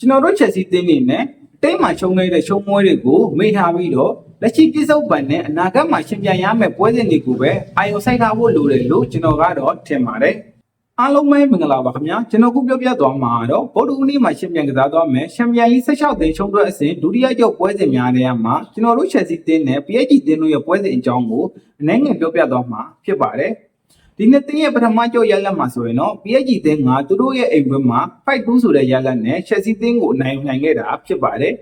ကျွန်တော်တို့ချက်စီတင်းနေနဲ့တိတ်မှရှုံးနေတဲ့ရှုံးမွေးတွေကိုမေ့ထားပြီးတော့လက်ရှိပြစ္ဆုတ်ပန်နဲ့အနာဂတ်မှာရှင်ပြန်ရမယ့်ပွဲစဉ်တွေကိုပဲအာရုံစိုက်ထားဖို့လိုတယ်လို့ကျွန်တော်ကတော့ထင်ပါတယ်အားလုံးပဲမင်္ဂလာပါခင်ဗျာကျွန်တော်ခုပြောပြသွားမှာတော့ဗုဒ္ဓဦးနေ့မှာရှင်ပြန်ကစားသွားမယ်ချန်ပီယံလိ16သိန်းရှုံးထွက်အဆင့်ဒုတိယကျော့ပွဲစဉ်များတဲ့မှာကျွန်တော်တို့ချက်စီတင်းနဲ့ PSG တင်းတို့ရဲ့ပွဲစဉ်အကြောင်းကိုအနည်းငယ်ပြောပြသွားမှာဖြစ်ပါတယ်ဒီနေ့တင်းရဲ့ပထမကျော့ရလက်မှာဆိုရင်တော့ PSG တင်းကသူတို့ရဲ့အိမ်ကွင်းမှာ 5-2 ဆိုတဲ့ရလက်နဲ့ Chelsea တင်းကိုအနိုင်ယူနိုင်ခဲ့တာဖြစ်ပါတယ်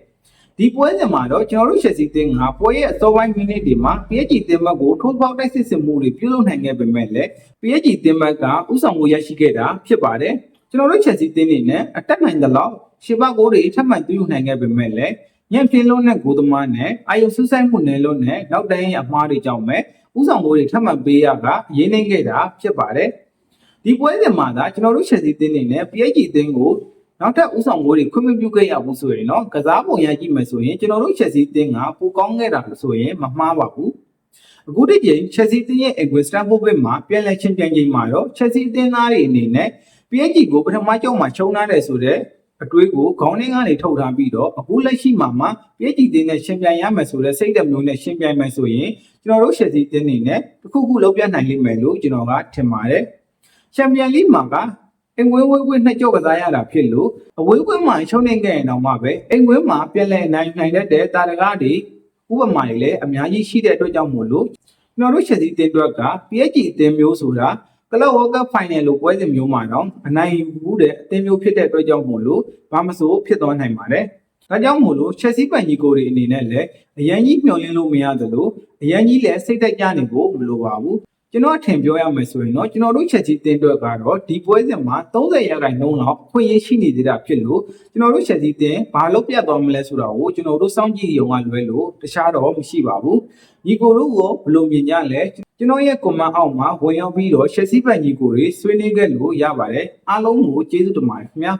ဒီပွဲစဉ်မှာတော့ကျွန်တော်တို့ Chelsea တင်းကပွဲရဲ့အစောပိုင်းမိနစ်တွေမှာ PSG တင်းဘက်ကိုထိုးပေါက်တိုက်စစ်မှုတွေပြုလုပ်နိုင်ခဲ့ပေမဲ့လည်း PSG တင်းဘက်ကဥဆောင်မှုရရှိခဲ့တာဖြစ်ပါတယ်ကျွန်တော်တို့ Chelsea တင်းနေနဲ့အတက်နိုင်တဲ့လောက်ရှေ့ဘက်ကိုတွေထပ်မံသွင်းနိုင်ခဲ့ပေမဲ့လည်းညံ့ပြင်းလုံးနဲ့ဂိုးသမားနဲ့အာယုံဆူဆိုင်မှုနယ်လုံးနဲ့နောက်တန်းရဲ့အမှားတွေကြောင့်ပဲဥဆောင်မှုတွေထပ်မံပေးရကရင်းနှီးခဲ့တာဖြစ်ပါတယ်ဒီပွဲစဉ်မှာသာကျွန်တော်တို့ Chelsea တင်းနေနဲ့ PSG တင်းကိုနောက်ထပ်ဥဆောင်မှုတွေခွင့်မပြုခဲ့ရဘူးဆိုရင်တော့ကစားပုံရကြည့်မယ်ဆိုရင်ကျွန်တော်တို့ Chelsea တင်းကပိုကောင်းခဲ့တာလို့ဆိုရင်မမှားပါဘူးအခုတကြိမ် Chelsea တင်းရဲ့ Stamford Bridge မှာပြန်လည်ချင်းပြန်ချိန်မှာတော့ Chelsea တင်းသားတွေအနေနဲ့ PSG ကိုပထမကြောက်မှာရှုံးထားတယ်ဆိုတဲ့အတွေးကိုခေါင်းထဲကနေထုတ်ထားပြီးတော့အခုလက်ရှိမှာ PSG တင်းနဲ့ရှင်ပြန်ရမယ်ဆိုတဲ့စိတ်ဓာတ်မျိုးနဲ့ရှင်ပြန်မယ်ဆိုရင်ကျွန်တော်တို့ Chelsea တင်းနေနဲ့တစ်ခုခုလုပ်ပြနိုင်လိမ့်မယ်လို့ကျွန်တော်ကထင်ပါတယ်ချန်ပီယံလိမှာကအင်ဝင်းဝဲနှစ်ကြော့ကစားရတာဖြစ်လို့အဝေးကွင်းမှာရှုံးနေခဲ့ရင်တော့မှပဲအင်ကွင်းမှာပြန်လည်နိုင်တဲ့တာရကားတွေဥပမာတွေလည်းအများကြီးရှိတဲ့အတွက်ကြောင့်မို့လို့ကျွန်တော်တို့ Chelsea တင်းအတွက်က PSG အသင်းမျိုးဆိုတာကလပ်ဝေါ်ကပ်ဖိုင်နယ်လိုပွဲစဉ်မျိုးမှာတော့အနိုင်ယူမှုတဲ့အသင်းမျိုးဖြစ်တဲ့အတွက်ကြောင့်မို့လို့ဘာမဆိုဖြစ်သွားနိုင်ပါတယ်ဒါကြောင့်မို့လို့ Chelsea ပန်ကြီးကိုတွေအနေနဲ့လည်းအရန်ကြီးမျှော်လင့်လို့မရသလိုအရန်ကြီးလည်းစိတ်သက်ကြနေဖို့မလိုပါဘူးကျွန်တော်အထင်ပြောရမယ်ဆိုရင်တော့ကျွန်တော်တို့ Chelsea တင်းအတွက်ကတော့ဒီပွဲစဉ်မှာ30ရာခိုင်နှုန်းလောက်ခွင့်ရရှိနေသေးတာဖြစ်လို့ကျွန်တော်တို့ Chelsea တင်းဘာလို့ပြတ်သွားမလဲဆိုတာကိုကျွန်တော်တို့စောင့်ကြည့်ရုံကလွဲလို့တခြားတော့မရှိပါဘူးညီကိုတို့ကိုဘယ်လိုမြင်ကြလဲကျွန်တော်ရဲ့ comment အောက်မှာဝင်ရောက်ပြီးတော့ Chelsea ပန်ကြီးကိုတွေဆွေးနွေးခဲ့လို့ရပါတယ်အားလုံးကိုကျေးဇူးတင်ပါတယ်ခင်ဗျာ